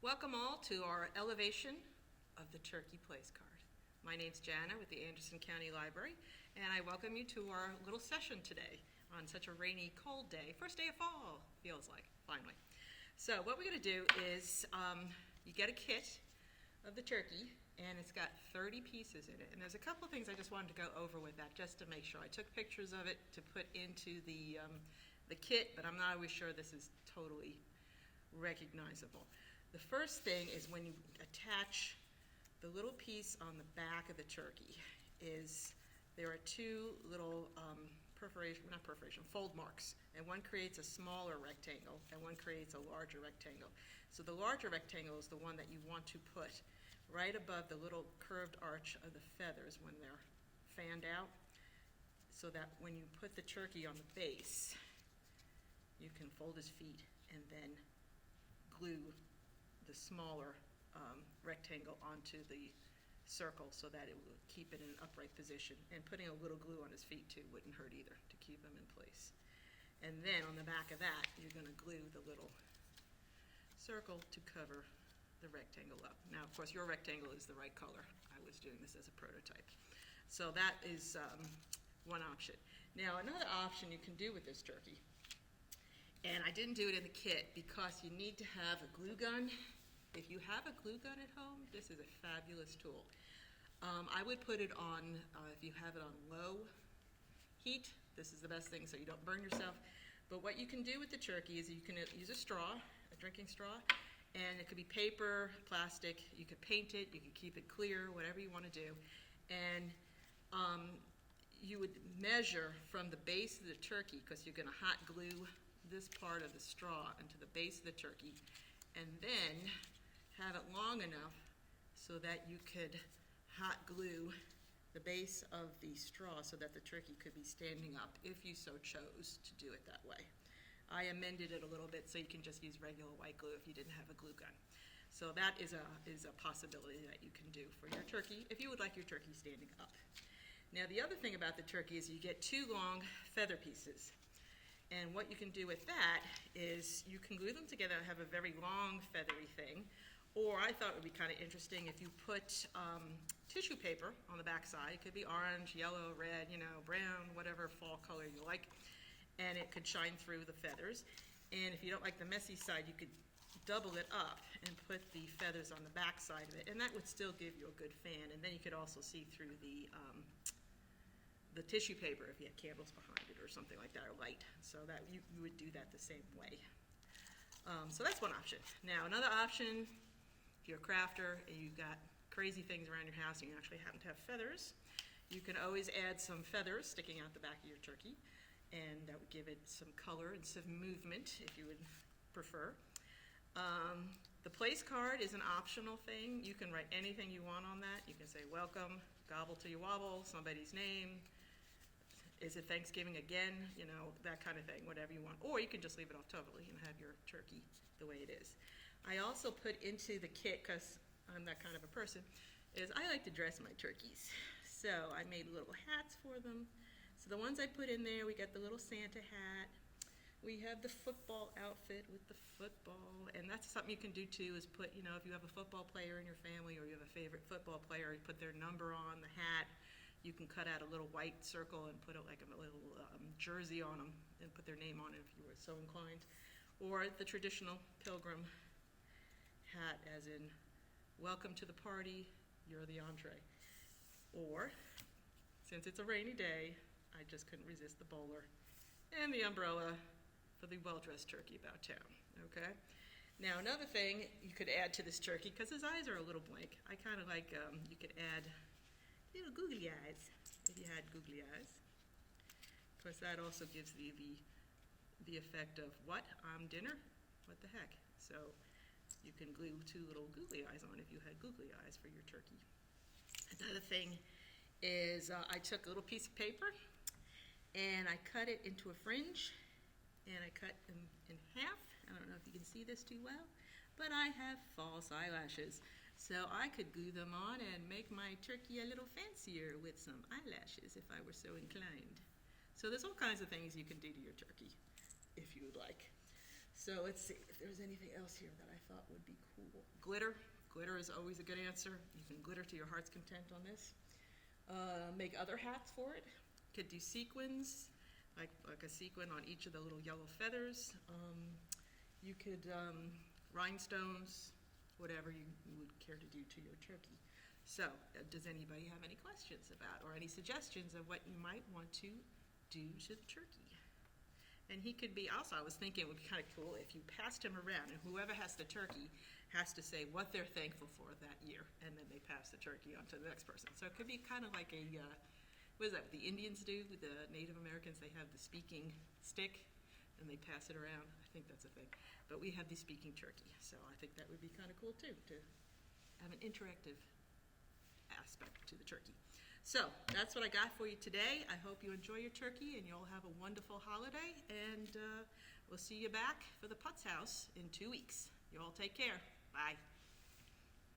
Welcome all to our elevation of the turkey place card. My name's Jahnna with the Anderson County Library, and I welcome you to our little session today on such a rainy, cold day. First day of fall, feels like, finally. So what we're going to do is you get a kit of the turkey, and it's got 30 pieces in it. And there's a couple of things I just wanted to go over with that just to make sure. I took pictures of it to put into the kit, but I'm not always sure this is totally recognizable. The first thing is when you attach the little piece on the back of the turkey is there are two little fold marks, and one creates a smaller rectangle and one creates a larger rectangle. So the larger rectangle is the one that you want to put right above the little curved arch of the feathers when they're fanned out, so that when you put the turkey on the base, you can fold his feet and then glue the smaller rectangle onto the circle so that it will keep it in an upright position. And putting a little glue on his feet too wouldn't hurt either to keep them in place. And then on the back of that, you're going to glue the little circle to cover the rectangle up. Now, of course, your rectangle is the right color. I was doing this as a prototype. So that is one option. Now, another option you can do with this turkey, and I didn't do it in the kit because you need to have a glue gun. If you have a glue gun at home, this is a fabulous tool. I would put it on, if you have it on low heat, this is the best thing so you don't burn yourself. But what you can do with the turkey is you can use a straw, a drinking straw, and it could be paper, plastic. You could paint it, you could keep it clear, whatever you want to do. And you would measure from the base of the turkey, because you're going to hot glue this part of the straw into the base of the turkey, and then have it long enough so that you could hot glue the base of the straw so that the turkey could be standing up if you so chose to do it that way. I amended it a little bit so you can just use regular white glue if you didn't have a glue gun. So that is a possibility that you can do for your turkey if you would like your turkey standing up. Now the other thing about the turkey is you get two long feather pieces. And what you can do with that is you can glue them together and have a very long feathery thing. Or I thought it would be kind of interesting if you put tissue paper on the back side. It could be orange, yellow, red, brown, whatever fall color you like. And it could shine through the feathers. And if you don't like the messy side, you could double it up and put the feathers on the back side of it. And that would still give you a good fan. And then you could also see through the tissue paper if you had candles behind it or something like that, or light. So that you would do that the same way. So that's one option. Now another option, if you're a crafter and you've got crazy things around your house and you actually happen to have feathers, you can always add some feathers sticking out the back of your turkey, and that would give it some color and some movement if you would prefer. The place card is an optional thing. You can write anything you want on that. You can say welcome, gobble till you wobble, somebody's name, is it Thanksgiving again, that kind of thing, whatever you want. Or you can just leave it off totally and have your turkey the way it is. I also put into the kit, because I'm that kind of a person, is I like to dress my turkeys. So I made little hats for them. So the ones I put in there, we got the little Santa hat. We have the football outfit with the football. And that's something you can do too, is put, if you have a football player in your family or you have a favorite football player, you put their number on the hat. You can cut out a little white circle and put like a little jersey on them and put their name on it if you were so inclined. Or the traditional pilgrim hat, as in, welcome to the party, you're the entree. Or, since it's a rainy day, I just couldn't resist the bowler and the umbrella for the well-dressed turkey about town, okay? Now another thing you could add to this turkey, because his eyes are a little blank, I kind of like, you could add little googly eyes, if you had googly eyes. Of course, that also gives you the effect of, what, dinner? What the heck? So you can glue two little googly eyes on if you had googly eyes for your turkey. Another thing is I took a little piece of paper and I cut it into a fringe, and I cut them in half. I don't know if you can see this too well, but I have false eyelashes. So I could glue them on and make my turkey a little fancier with some eyelashes if I were so inclined. So there's all kinds of things you can do to your turkey if you would like. So let's see if there's anything else here that I thought would be cool. Glitter. Glitter is always a good answer. You can glitter to your heart's content on this. Make other hats for it. Could do sequins, like a sequin on each of the little yellow feathers. You could rhinestones, whatever you would care to do to your turkey. So, does anybody have any questions about or any suggestions of what you might want to do to the turkey? And he could be, also I was thinking it would be kind of cool if you passed him around and whoever has the turkey has to say what they're thankful for that year, and then they pass the turkey on to the next person. So it could be kind of like a, what is that, the Indians do with the Native Americans? They have the speaking stick and they pass it around. I think that's a thing. But we have the speaking turkey, so I think that would be kind of cool too, to have an interactive aspect to the turkey. So that's what I got for you today. I hope you enjoy your turkey and you'll have a wonderful holiday, and we'll see you back for the Putz House in 2 weeks. You all take care. Bye.